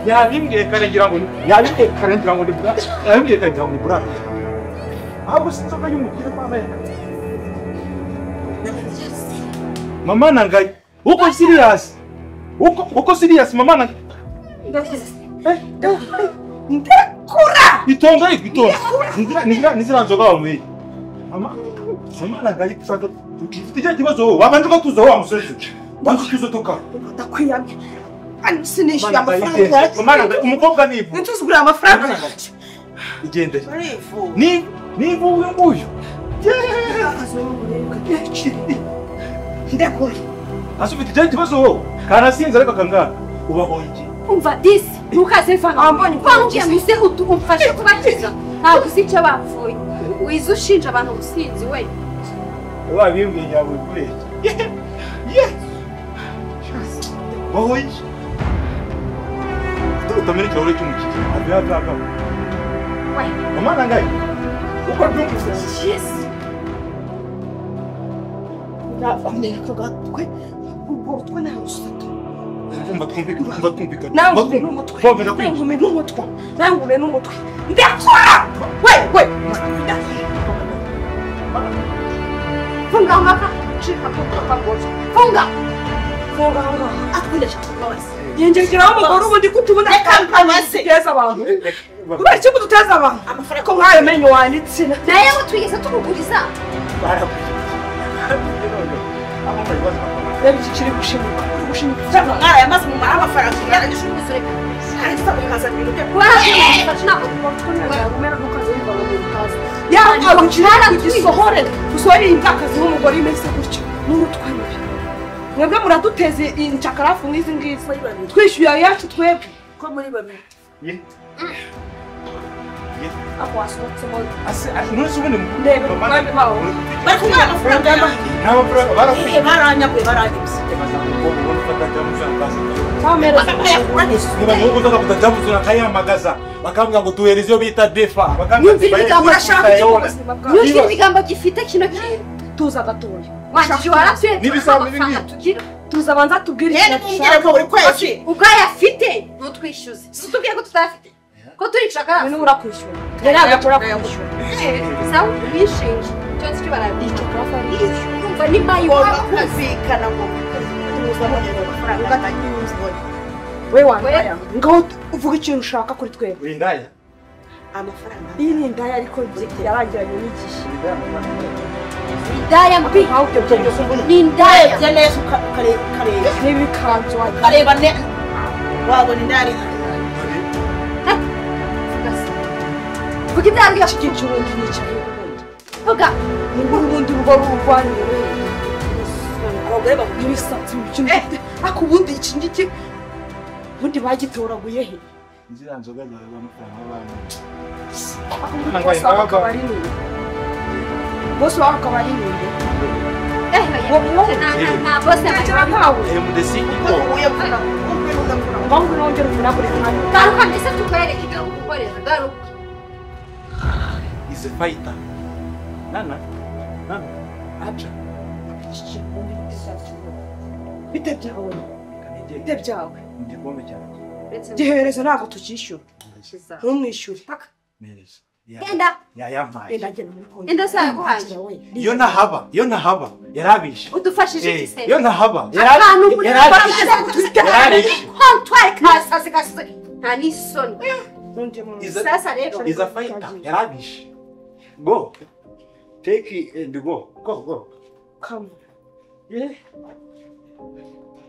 yabimbwiye karengira ngo ni bura ahubwo sinzoga y'umukire mama nangaye uko serious mama nangaye ndekura itonga nizira nzoga wamwe mama nangaye kusaka ufite ikibazo wabanje ko tuzo wa museze wanzukizo toka ndakwiyamye sinishyura amafaranga mama nangaye umukobwa nivu ntuzugura amafaranga igende nivu uyu nguyu ndekura asubite ikibazo wowe karasinze ariko kangana ubaho iki umva disi ntukazevanga ambonye kwambye mise umfashe kubakiza ntabwo uzi icyo bapfuye wize ushinja abantu ubusinzi we wabimbwiye yawe kubeshya ubaho iki utamenya ikibazo cy'umukiriya abyataka mama nangaye uko byumvise nakomeye kagatwe ubwo twe na rusata umva twumvikana nangume n'umutwe ndekura we funga ngaka chika kwa bozo funga atwinde shakabasi yenjegeraho umugore ubundi kutubona kampamase teza abantu kubera cyo kuduteza abantu amafaranga ko nkayo menyo wanditse naye utwigeze tukuguriza reba iki kiri gushimuka cyangwa mwara yamaze mu mara amafaranga yaragije umusore ariko ukaza ibintu byo usohore impakazi n'umugore imeze gutyo n'urutwanire mwebwe muraduteze incakarafu nk'izi ngizi twishyuye yacu twebwe ko muri babiri ako wasohotsemo ntuzi ubundi ndebe bari kumwe amafaranga baranyaguye baranyibye bakayamagaza bakavuga ngo tuhereze iyo bita defa yumvira ibigambo gifite kino kintu tuza gatoya tuza banza tubwire ubwo ayafite ntutwishyuze tutubwiye ko tutayafite ko turi shakara ni urakwishyura rero agakora kwishyura sawa bishinje cyose cyo barabyica umva ni mayo kumvikana ngo we wandaya ngaho uvuga ikintu ushaka kuri twebwe indaya amafaranga iyi ni indaya ariko yarangiranye n'igihe indaya mbi ni indaya neza ukareba n'ibikanzu ukareba wabona indaya vuga ibyaryo yashyigikiye ubundi yicaye vuga ubundi rugo rurwanira abagore bavuga ibisatsi ariko ubundi iki ngiki ubundi bagitoraguye he inzira nzoga zawe amafaranga y'abantu bose waba akaba ari ninde nta bose ntawe mudesi iko ngo nongere umunagure garuka mbese tukwereke ibyo gukorera garuka is a fighter nana acha bite byawe ndikombe cyane gihereza ntabwo tukishyura ntumwishyure enda yampaye enda saa guhaje iyo nahaba yarabishe udufashije gise iyo nahaba yarabishe kontwari kasaze nta n'isoni sasa rero is a fighter yarabishe go take it and go come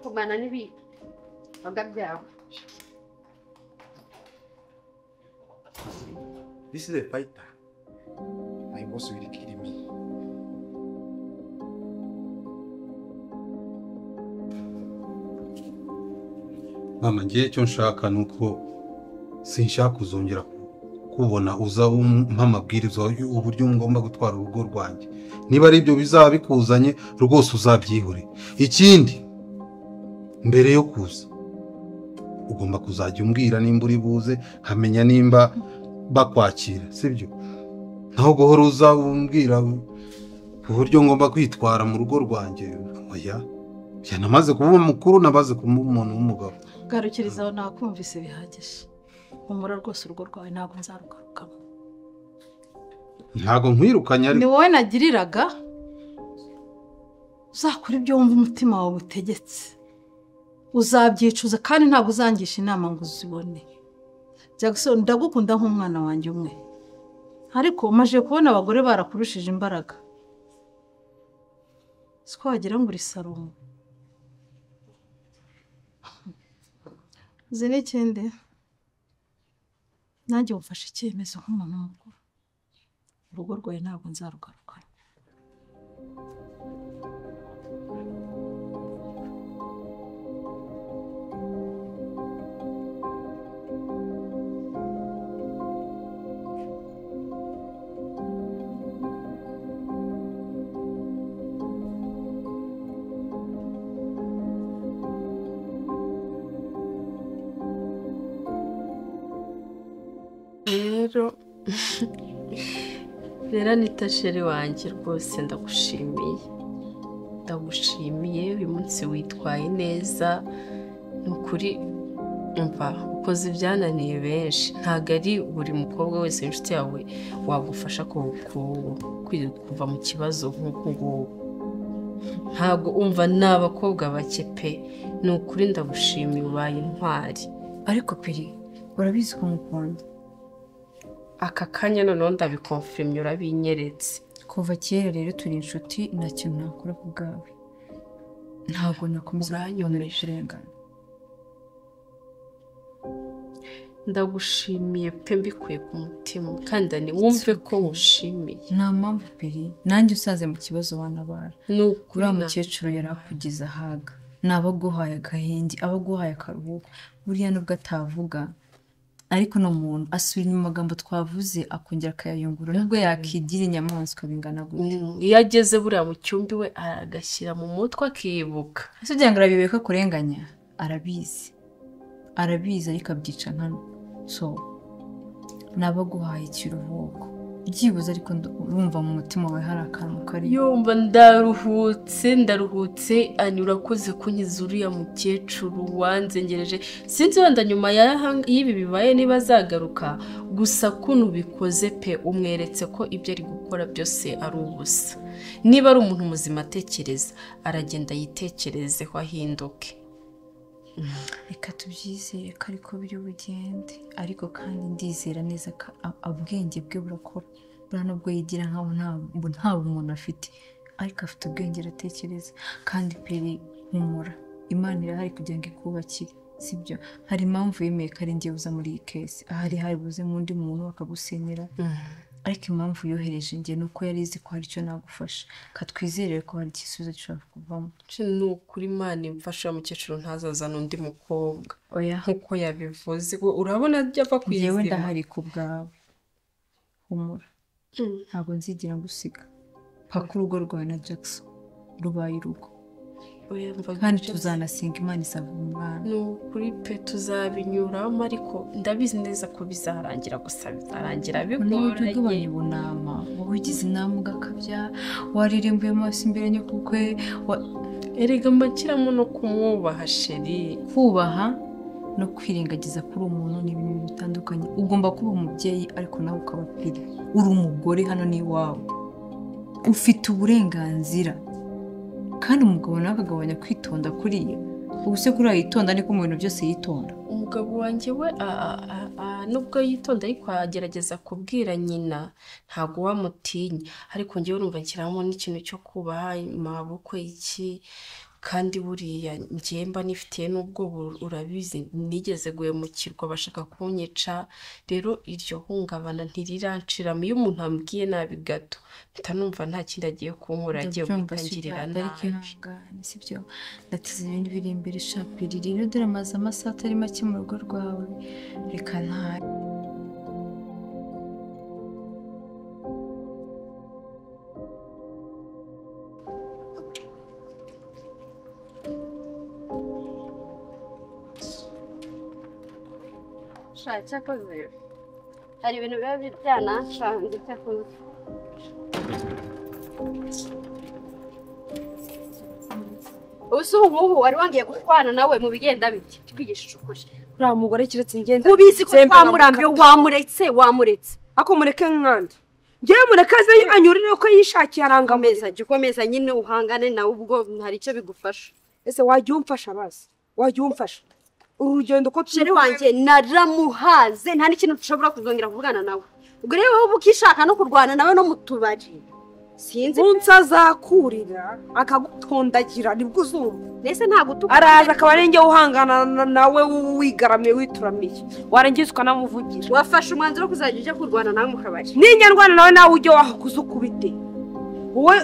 kumana nibi bagabyaho this is a fighter my boss will kill me mama ngiye cyo nshaka nuko sinshaka kuzongera kubona uza umpa amabwiriza uburyo ngomba gutwara urugo rwanjye niba ari ibyo bizaba bikuzanye rwose uzabyihore ikindi mbere yo kuza ugomba kuzajya umbwira nimba uri buze nkamenya nimba bakwakira sibyo naho guhora uza umbwira uburyo ngomba kwitwara mu rugo rwanjye oya namaze kuba mukuru nabaze kuba umuntu w'umugabo. Garukirizaho nakumvise bihagije. Umura rwose urugo rwawe ntabwo nzarugarukamo. Ntabwo nkwirukanye ariko. Ni wowe nagiriraga. Uzakora ibyo wumva umutima wawe utegetse. Uzabyicuza kandi ntabwo uzangisha inama ngo uzibone. Jackson ndagukunda nk'umwana wanjye umwe. Ariko umaje kubona abagore barakurushije imbaraga. Siko wagira ngo uri Salomo. Uzi n'ikindi? Nanjye umfashe icyemezo nk'umuntu mukuru. Urugo rwawe ntabwo nzarugarukana. rero nitasheri wanjye rwose ndagushimiye uyu munsi witwaye neza nukuri umva ukoze ibyananiye benshi ntago ari buri mukobwa wese inshuti yawe wagufasha kuva mu kibazo nk'uko ntago umva n'abakobwa bake pe nukuri ndagushimiye ubaye intwari ariko peri urabizi ko mukunda aka kanya noneho ndabikonfirmye urabinyeretse kuva kera rero turi inshuti nta kintu nakora ku bwawe ntabwo nakomeza uranyoneje irengana ndagushimiye pe mbikuye ku mutima kandi wumve ko ngushimiye nta mpamvu peri nanjye usaze mu kibazo wanabara uriya mukecuru yari akugize ahaga nabaguhaye agahenge abaguhaye akaruhuko buriya nubwo atavuga ariko no muntu asubira mu magambo twavuze akongera akayayungurura nubwo yakigira inyamaswa bingana gute iyo ageze buriya mu cyumba we agashyira mu mutwe akibuka ese ugira ngo arabibe ko kurenganya arabizi ariko abyica nkano so nabaguhaye ikiruhuko byibuze ariko urumva mu mutima wawe hari akantu kari yumva ndaruhutse ani urakoze kunyiza uriya mukecuru wanzengereje sinzi wenda nyuma y'ibi bibaye niba azagaruka gusa kuno bikoze pe umweretse ko ibyo ari gukora byose ari ubusa niba ari umuntu muzima atekereza aragenda yitekerezeho ahinduke reka tubyizere ko ariko biri bugende ariko kandi ndizera neza ko ubwenge bwe burakora buriya nubwo yigira nkaho nta bumuntu afite ariko afite ubwenge aratekereza kandi peri humura imana irahari kugira ngo ikubakire sibyo hari impamvu yemeye ko ari njye uza muri iyi kesi ahari buze mu undi muntu akagusenyera ariko impamvu yohereje njye ni uko yari izi ko hari icyo nagufasha katwizerere ko hari igisubizo gishobora kuvamo ni ukuri imana imfasha mukecuru ntazazana undi mukobwa nk'uko yabivuze urabona ajya ava ku izima yewe ndahari ku bwawe humura ntabwo nzigira gusiga paka urugo rwawe na Jackson rubaye urugo kandi tuzanasinga imana isava umwana ni ukuri pe tuzabinyuramo ariko ndabizi neza ko bizarangira gusa bizarangira bigoranye ugabanya ubunama wowe ugize inama ugakabya waririmbuye amaso imbere nyakukwe erega mbakiramo no kumwubaha sheri kubaha no kwirengagiza kuri umuntu ni ibintu bitandukanye ugomba kuba umubyeyi ariko nawe ukaba peri uri umugore hano ni iwawe ufite uburenganzira kandi umugabo nawe akagabanya kwitonda kuriya ubu se kuriya yitonda niko mu bintu byose yitonda umugabo wanjye we nubwo yitonda ariko agerageza kubwira nyina ntabwo wamutinya ariko njyewe urumva nshyiramo n'ikintu cyo kubaha amaboko iki kandi buriya njye mba nifitiye n'ubwo urabizi nigeze guhemukirwa bashaka kunyica rero iryo hungabana ntiriranshiramo iyo umuntu ambwiye nabi gato mpita numva nta kindi agiye kunkora agiye gutangirira nabi sibyo ndatize ibindi biri imbere shapiri rero dore amaze amasaha atari make mu rugo rwawe reka ntayo cyakoze hari ibintu biba byanashanze cyakoze Ubu ubu wari wangiye gutwana nawe mu bigenda biti. Twigishije ukuri. uriya mugore kiretse ngenda Ubizi ko twamurambiye wamuretse. ako mureke nkanda ngewe mureke aze anyurire ko yishakiye arangameza Gikomeza nyine uhangane nawe ubwo hari icyo bigufasha. ese wajya umfasha basi wajya umfasha urugendo ko Sheri wanjye naramuhaze nta n'ikintu dushobora kuzongera kuvugana nawe. Ubwo rero wowe ukishaka no kurwana nawe no mutubari. Sinzi munsi azakurira akagutondagira nibwo uzumva mbese ntabwo araza akaba ari njye uhangana nawe wigaramiye wituramiye warangiza ukanamuvugira wafashe umwanzuro wo kuzajya ujya kurwana nawe mu kabari. n'inyarwanda nawe nawe ujye wahakuza ukubite wowe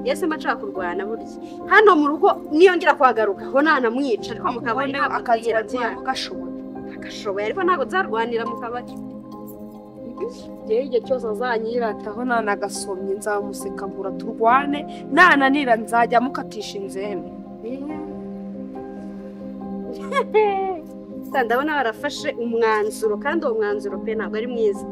Yese macha kurwana burya. Hano mu rugo niyongera kwagaruka ho nanamwica ariko mu kabari akazi wagiye agashoboye ariko ntabwo zarwanira mu kabari. igihe cyose azanyirataho nanagasomye nzamuseka mbura turwane nananira nzajya mukatisha inzembe ndabona barafashe umwanzuro kandi uwo mwanzuro pe ntabwo ari mwiza.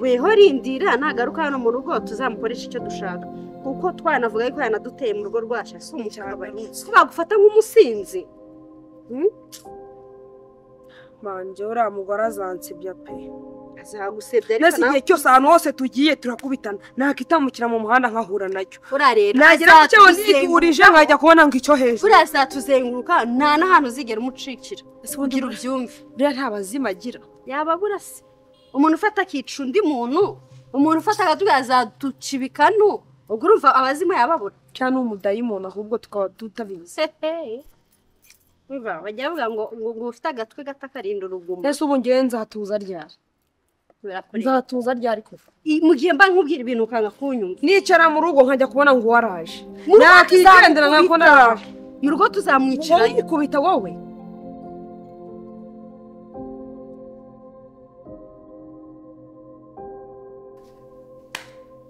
Weho rindira nagaruka hano mu rugo tuzamukoresha icyo dushaka kuko twanavuga ko yanaduteye mu rugo rwacu ase umucyabari ko bagufata nk'umusinzi. manje uriya mugore azansibya pe azagusebya ariko igihe cyose ahantu hose tugiye turakubitana nakitamukira mu muhanda nkahura nacyo urarera nagira icyo nigurije nkajya kubona ngo icyo hejuru urazatuzenguruka nta n'ahantu uzigera umucikira ugira ubyumve buriya nta bazima agira yaba burase umuntu ufata akica undi muntu umuntu ufata akatuga azaduca ibikanu ubwo urumva abazima yababura cyane umudayimoni ahubwo tukaba tutabizi bajya bavuga ngo ufite agatwe gato akarinda urugumo ese ubu ngewe nzatuza ryari nzatuza ryari kuva mu gihe mba nkubwira ibintu ukanga kunyumva nicara mu rugo nkajya kubona ngo waraje nakigendera nkako naraje mu rugo tuzamwicira ikubita wowe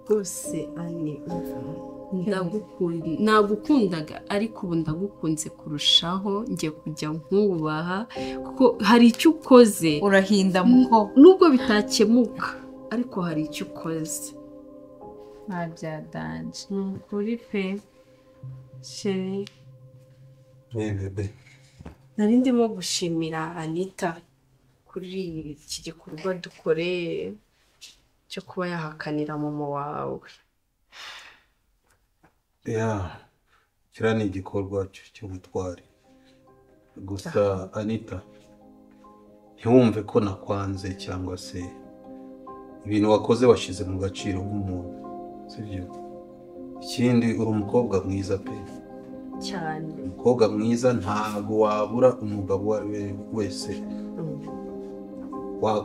rwose ane nagukundaga ariko ubu ndagukunze kurushaho ngiye kujya nkubaha kuko hari icyo ukoze urahinda muko nubwo bitakemuka ariko hari icyo ukoze nta byadanje ni ukuri pe sheri bebe nari ndimo gushimira Anita kuri iki gikorwa dukoreye cyo kuba yahakanira mama wawe kiriya ni igikorwa cy'ubutwari gusa Anita ntiwumve ko nakwanze cyangwa se ibintu wakoze washyize mu gaciro nk'umuntu sibyo ikindi uri umukobwa mwiza pe cyane umukobwa mwiza ntabwo wabura umugabo uwo ari we wese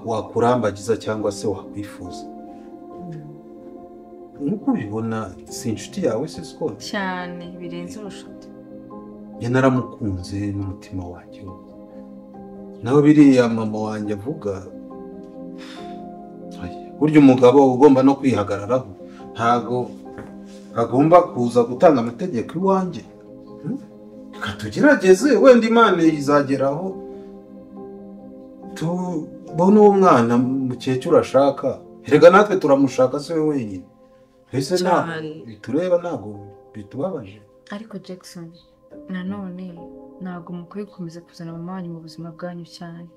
wakurambagiza cyangwa se wakwifuza nk'uko ubibona si inshuti yawe se siko cyane birenze urushuti naramukunze n'umutima wanjye nawe biriya mama wanjye avuga burya umugabo ugomba no kwihagararaho ntago agomba kuza gutanga amategeko iwanjye reka tugerageze wenda imana izageraho tubone uwo mwana mukecuru ashaka erega natwe turamushaka se we wenyine ese ntabwo bitureba ntabwo bitubabaje ariko Jackson nanone ntabwo mukwiye gukomeza kuzana mama wanyu mu buzima bwanyu cyane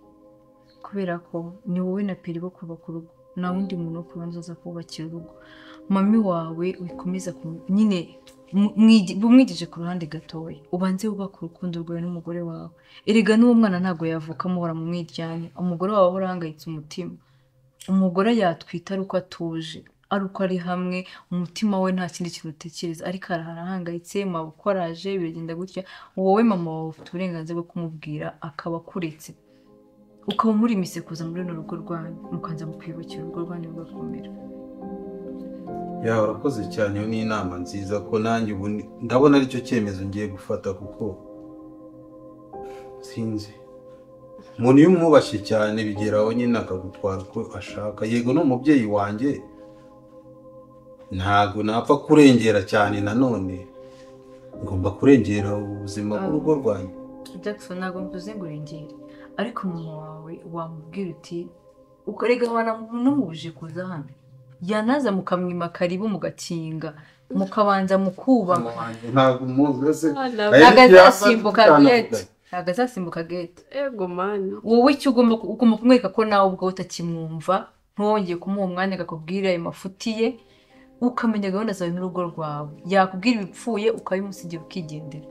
kubera ko ni wowe na Peri bo kubaka urugo nta wundi muntu wo kubanza aza kubakira urugo mami wawe wikomeza nyine bumwigije ku ruhande gatoya ubanze wubaka urukundo rwawe n'umugore wawe erega n'uwo mwana ntabwo yavuka muhora mu mwiryane umugore wawe urahangayitse umutima umugore yatwita ari uko atuje ari uko ari hamwe umutima we nta kindi kintu utekereza ariko arahangayitse maboko araje biragenda gutya wowe mama wawe ufite uburenganzira bwo kumubwira akaba akuretse ukaba muri misekuza muri runo rugo rwanyu mukanza mukwibukira urugo rwanyu rugakomera urakoze cyane iyo ni inama nziza ko nanjye ubu ndabona aricyo cyemezo ngiye gufata kuko sinzi umuntu iyo umwubashye cyane bigeraho nyine akagutwara uko ashaka yego n'umubyeyi wanjye ntabwo napfa kurengera cyane nanone ngomba kurengera ubuzima bw'urugo rwanyu Jackson ntabwo mvuze ngo urengere ariko mama wawe wamubwira uti ukorega abana n'umubuje kuza hano yanaza mukamwima karibu mugakinga mukabanza mukubaka ntabwo muzi agazasimbuka gate ego mani wowe icyo ugomba kumwereka ko nawe ubwo utakimwumva ntwongeye kumuha umwanya akakubwira ayo mafuti ye ukamenya gahunda zawe n'urugo rwawe yakubwira ibipfuye ukabimusigira ukigendera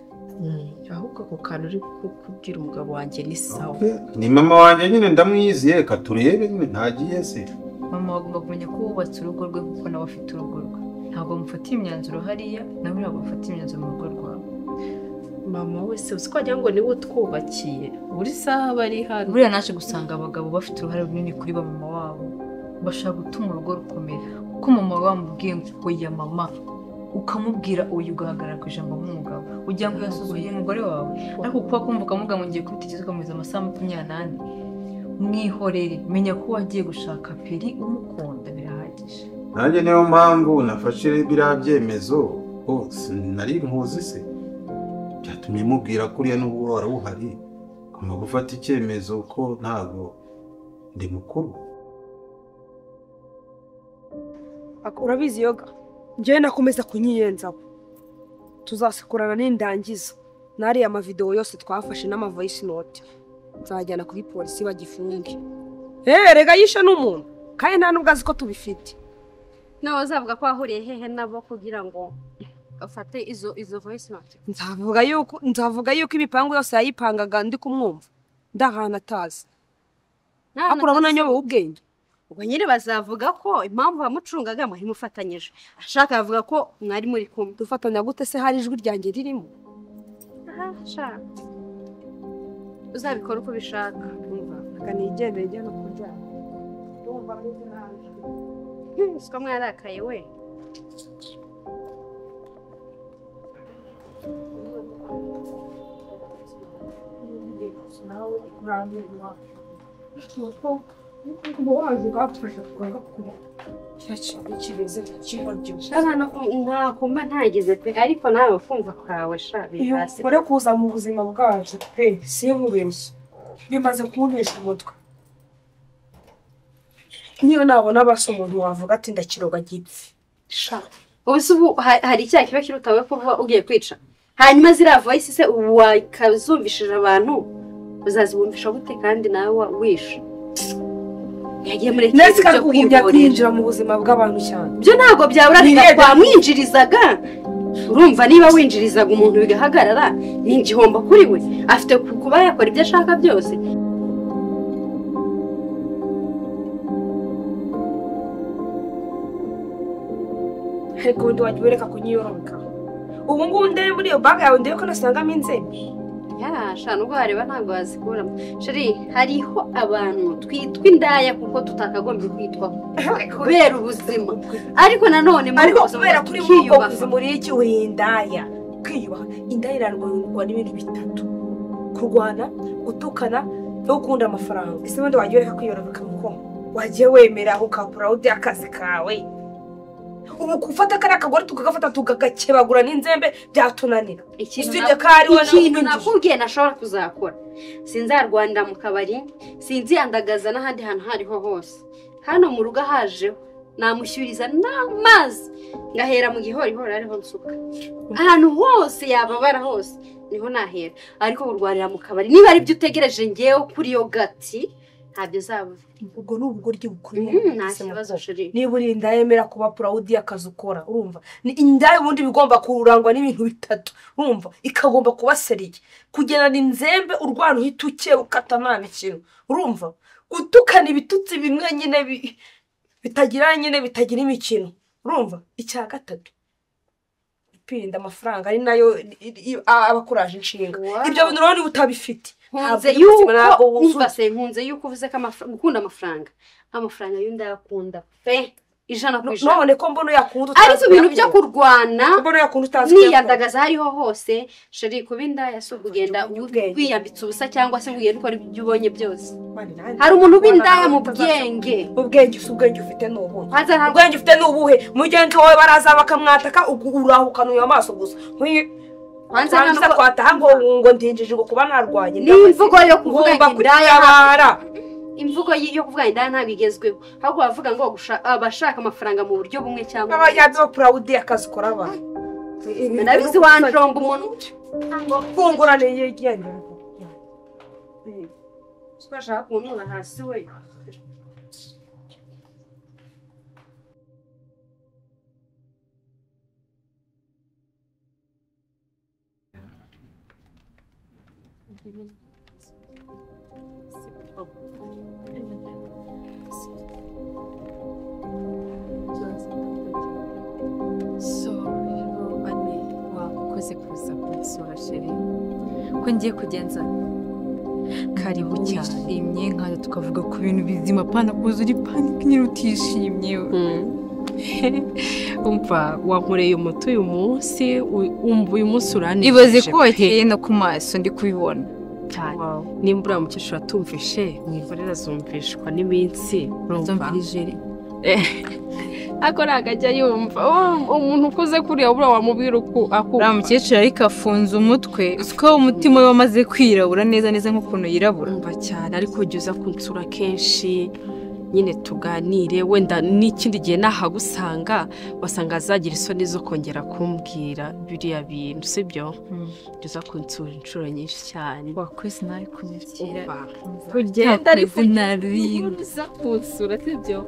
ahubwo ako kantu uri kubwira umugabo wanjye ni sawa ni mama wanjye nyine ndamwiziye reka turebe nyine ntagiye se mama agomba kumenya ko wubatse urugo rwe kuko nawe afite urugo rwe ntabwo mufatiye imyanzuro hariya nawe ntabwo mufatiye imyanzuro mu rugo rwawe mama wese uzi ko wagira ngo niwe utwubakiye buri saha bari hano buriya naje gusanga abagabo bafite uruhare runini kuri ba mama wabo bashaka gutuma urugo rukomera kuko mama bamubwiye ngo ya mama ukamubwira uyu ugahagarara ku ijambo nk'umugabo ugira ngo yasuzuye umugore wawe ariko kuba kumva ukamuga ngo ngiye kubitekereza ukamwiza amasaha 28 mwihorere menya ko wagiye gushaka peri umukunda birahagije nanjye niyo mpamvu nafashe biriya byemezo nari nkuzi se byatumye mubwira kuriya n'ubu warawuhari kama gufata icyemezo ko ntabwo ndi mukuru urabizi yoga njyewe nakomeza kunyiyenzaho tuzasekurana n'indangiza nariya amavidewo yose twafashe n'amavoice note nzajyana kuri polisi bagifunge rega yishe n'umuntu kandi nta nubwo azi ko tubifite nawe uzavuga ko wahuriye hehe nabo kugira ngo ufate izo voice note nzavuga yuko imipangu yose yayipangaga ndi kumwumva ndahantu atazi ariko urabona nyobowe ubwenge ubwo nyine bazavuga ko impamvu bamucungaga mwari mufatanyije ashaka yavuga ko mwari muri kumwe dufatanya gute se hari ijwi ryanjye ririmo shaka uzabikora uko ubishaka reka nigendere njya no kuryama siko mwarakaye we ntakumva ntageze pe ariko nawe kumva kwawe hasi ure kuza mu buzima bwacu pe sinkubeshye bimaze kuntesha umutwe niyo nabona basa umuntu wavuga ati ndakiroga gipfi ubu hari icyaha kiba kirutawe kuba ugiye kwica hanyuma ziriya voice se ubu wakazumvishije abantu uzazibumvisha gute kandi nawe wishe yagiye muri iki cyo kwinjira mu buzima bw'abantu cyane byo ntabwo byabura twamwinjirizaga urumva niba winjirizaga umuntu bigahagarara ni igihombo kuri we afite kuba yakora ibyo ashaka byose ariko undi wajya ubereka kunyiyororoka ubu ngubu ndebe muri iyo baga yawe ndebe ko nasangamo inzembe yasha nubwo wareba ntabwo wazikuramo sheri hariho abantu twitwa indaya kuko tutakagombye kwitwaho kubera ubuzima ariko nanone ariko kubera kuri ubwo buzima uri iki uri indaya kwiyubaha indaya irarwanya n'ibintu bitatu kurwana gutukana no gukunda amafaranga ese wenda wajya ureka kwiyororoka muko wagiye wemera ukapura udi akazi kawe ubu kufata kari akagore tukagafata tukagakebagura n'inzembe byatunanira ikintu nakubwiye nashobora kuzakora sinzarwanira mu kabari sinziyandagaza n'ahandi hantu hariho hose hano mu rugo hajeho namushyuriza n'amazi ngahera mu gihorihori ariho nsuka ahantu hose yababara hose niho nahera ariko urwarira mu kabari niba ari byo utegereje ngewe kuri yo gati ntabyo zaba ubwo ni ubugoryi bukomeye nta kibazo sheri niba uri indayemera kuba proud y'akazi ukora urumva ni indaya ubundi bigomba kurangwa n'ibintu bitatu urumva ikagomba kuba seriye kugerana inzembe urwana uhita uke ukata nta mikino urumva gutukana ibitutsi bimwe nyine bitagira imikino urumva icya gatatu kwirinda amafaranga ari nayo abakuraje inshinga ibyo bintu rero utabifite nkunze yuko uvuze ko gukunda amafaranga y'undi yakunda pe ijana ku ijana none ko mbona yakunda ariko ibintu byo kurwana niyandagaza hariho hose sheri kuba indaya si ukugenda wiyambitse ubusa cyangwa se ugenda ukora ibyo ubonye byose hari umuntu w'indaya mu ubwenge si ubwenge ufite n'ubuhe ubwenge ufite n'ubuhe mugenzi wawe baraza bakamwataka urahukanuye amaso gusa hanze kwataha ngo ndinjije ngo kuba narwanye n'imvugo yo kuvuga indaya imvugo yo kuvuga indaya ntabwo igezweho ahubwo bavuga ngo abashaka amafaranga mu buryo bumwe cyangwa abajyazo proud y'akazi ukora abantu ndabizi wanjomba umuntu fungurane yegenda twashaka kumuna hasi we wakoze kuza kunsura sheri ko ngiye kugenza karibu cyashimye nkaza tukavuga ku bintu bizima pana kuza uri panike nyine utishimye umva wankoreye umuti uyu munsi umva uyu munsi uranije ibaze ko wakeye no ku maso ndi kubibona cyane nimba uriya mukecuru atumvishe mwivurira azumvishwa n'iminsi zumvirije ako nagajya yumva umuntu ukuze kuriya buriya wamubwira uko uriya mukecuru ariko afunze umutwe uziko umutima we wamaze kwirabura neza neza nk'ukuntu yirabura umva cyane ariko ujya uza kunsura kenshi nyine tuganire wenda n'ikindi gihe nahagusanga wasanga azagira isoni zo kongera kumbwira biriya bintu sibyo ujya uza kunsura inshuro nyinshi cyane wakwezi nawe kunyakira kugenda ariko uza kunsura sibyo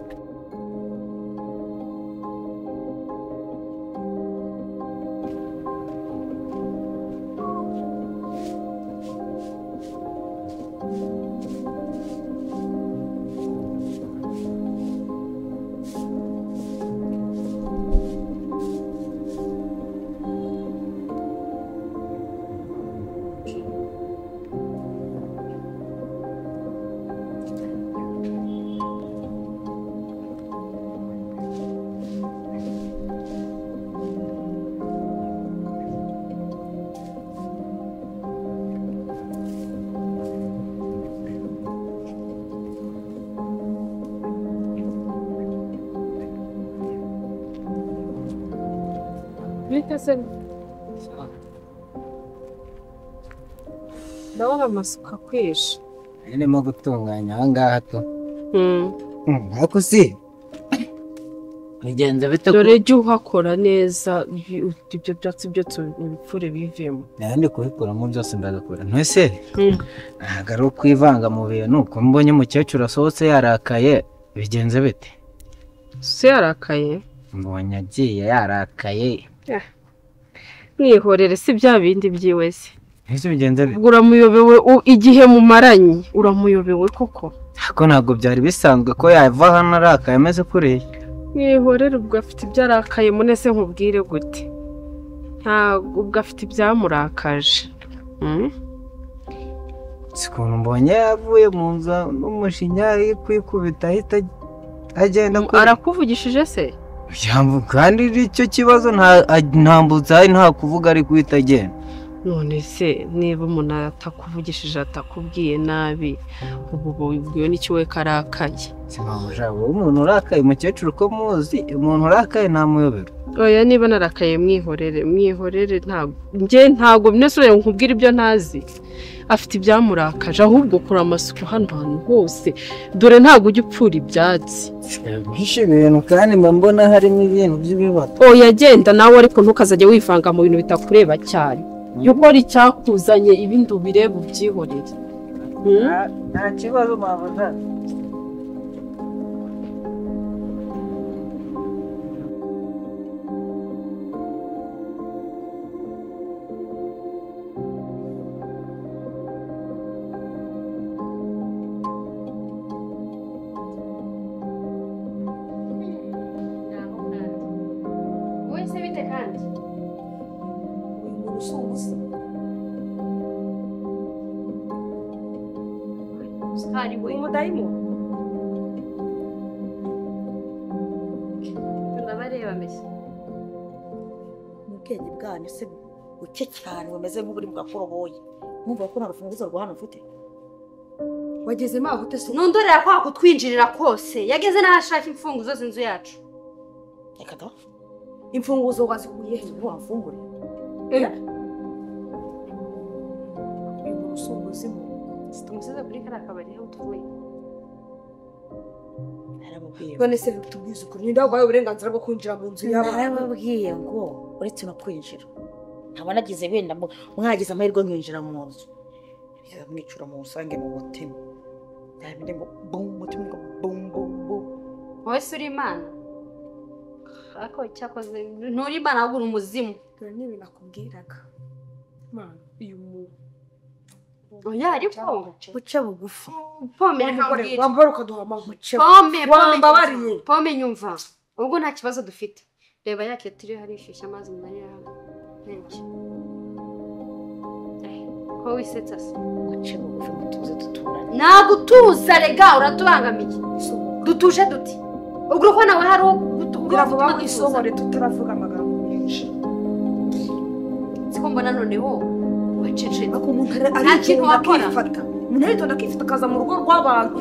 ndabona amasuka kwisha irimo gutunganya aha ngaha to ariko si bigenze bite dore jya uhakora neza ibyo byatsi byo tubipfure bivemo ndi kubikuramo byose ndagakora ntese ntabwo ari ukwivanga mu bintu uko mbonye umukecuru asohotse yarakaye bigenze bite se yarakaye mbonye agiye yarakaye mwihorere si bya bindi byiwe se ese bigenze bite uramuyobewe igihe mumaranye uramuyobewe koko ariko ntabwo byari bisanzwe ko yava hano arakaye ameze kuriya mwihorere ubwo afite ibyo arakaye munese nkubwire gute ntabwo ubwo afite ibyamurakaje si ukuntu mbonye yavuye mu nzu n'umushinya ari kwikubita ahita agenda arakuvugishije se kandi icyo kibazo ntambutse hari nta kuvuga ari guhita agenda none se niba umuntu atakuvugishije atakubwiye nabi ubu wibwiwe n'icyo we karakaye umuntu urakaye umukecuru ko muzi umuntu urakaye ntamuyobera oya niba narakaye mwihorere ntabwo binesore nkubwira ibyo ntazi afite ibyamurakaje ahubwo kora amasuku hano hantu hose dore ntabwo ujya upfura ibyatsi bishe ibintu kandi mba mbona harimo ibintu by'ibibazo oya genda nawe ariko ntukazajya wivanga mu bintu bitakureba cyane iyo ukora icyakuzanye ibindi ubireba ubyihorere nta kibazo mpamvu wese bite kandi Skari we umudayimu ndabareba mbese ubwenge bwanyu se buke cyane bumeze nk'uburi bwakoroboye mwumva ko nta rufunguzo rwa hano ufite wageze maho ute se nundorera kwa kutwinjirira kose yageze n'ahashaka imfunguzo z'inzu yacu reka da imfunguzo wazikuye he ntiwafungure uyu musumbuzi mu tumusize kuri kariya kabari aho tuvuye none se tubwize ukuri ninde waguhaye uburenganzira bwo kwinjira mu nzu y'abantu narababwiye ngo uretse no kwinjira nkaba nagize wenda mwagize amahirwe nkinjira mu nzu mwicura mu rusange mu mutima yabindi ngo bum mutima ngo bum bum bum wowe se uri imana ariko cyakoze nturi imana ahubwo uri umuzimu nibi nakubwiraga mana uyu muntu oya ariko guca bugufi pome reka wambara ukaduha amaguce pome pome nyumva ubwo nta kibazo dufite reba yake turi hari ishyushya amazi munari hano nenshi ko wisetsa se guca bugufi mutuze duturane nagutuza rega uratubangamiye dutuje duti ubwo ko nawe hari kugira vuba ngo isohore tutaravuga amagambo menshi siko mbona noneho wacece ako umuntu ari ikintu wakifata umuntu aritonda akifata akaza mu rugo rw'abantu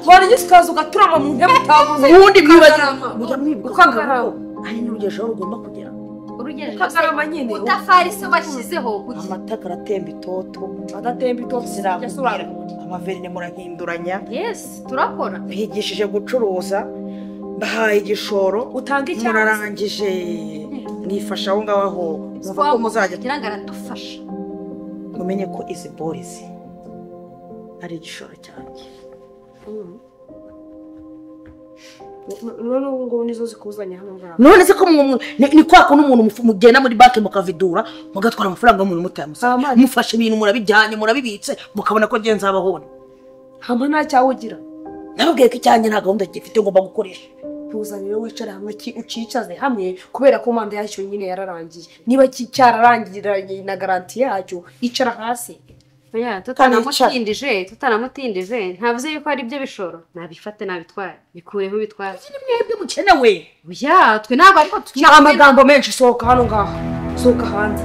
warangiza ukaza ugaturama mu ntebe utavuze ubundi mujya mwibuka ukagarama ari n'urugejeho rugomba kugera ukagarama nyine utafari se washyizeho amataka aratemba itoto adatemba itoto siramubwira amaverine murahinduranya yes turakora bigishije gucuruza bahaye igishoro utanga icyaha murarangije mwifasha aho ngaho muva ko muzajya kirangara dufasha mumenye ko izi boys ari igishoro cyanjye none ubu ngubu nizo zikuzanya hano ngaho none se ko ni kwa kuntu umuntu mugenda muri banki mukavidura mugatwara amafaranga y'umuntu mutayamusaba mufashe ibintu murabijyanye murabibitse mukabona ko genza abahone hama nta cyawugira nababwiye ko icyanjye nta gahunda gifite ngomba gukoresha tuzanye rero wicare hamwe ucicaze hamwe kubera ko manda yacyo nyine yararangiye niba cyararangiranye na garanti yacyo icara hasi oya tutanamutindije ntavuze yuko ari byo bishoro nabifate nabitware bikureho bitware mwebwe mukenewe oya twe ntabwo ariko tukina amagambo menshi sohoka hano ngaho sohoka hanze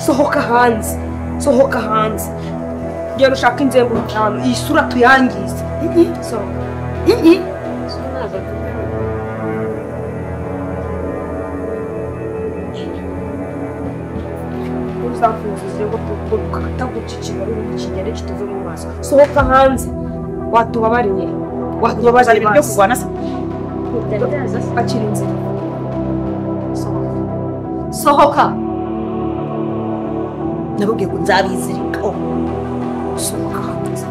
sohoka hanze sohoka hanze genda ushaka inzego cyane iyi sura tuyangize sohoka uzafunze ngo tukatagucikira n'ikigere kituve mu maso sohoka hanze watubabariye watubabariye byo kugwana se akira inzira sohoka nababwiye ko nzabizirikaho sohoka hanze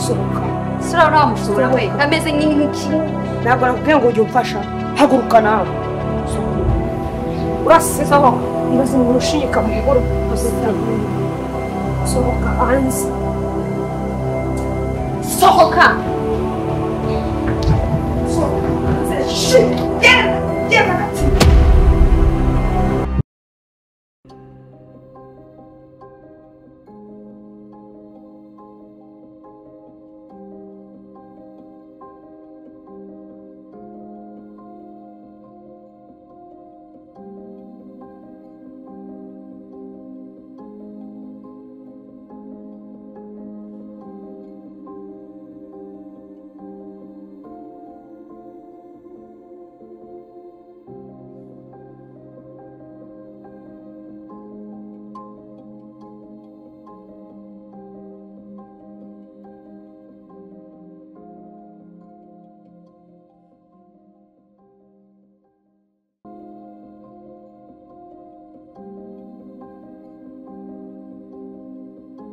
sohoka sura uramushobora we ameze nk'iki ntabwo nakubwiye ngo ujye umfasha haguruka nawe urasize sohoka ibaze ngo urushinyika mu bigoro sohoka hanze sohoka sohoka hanze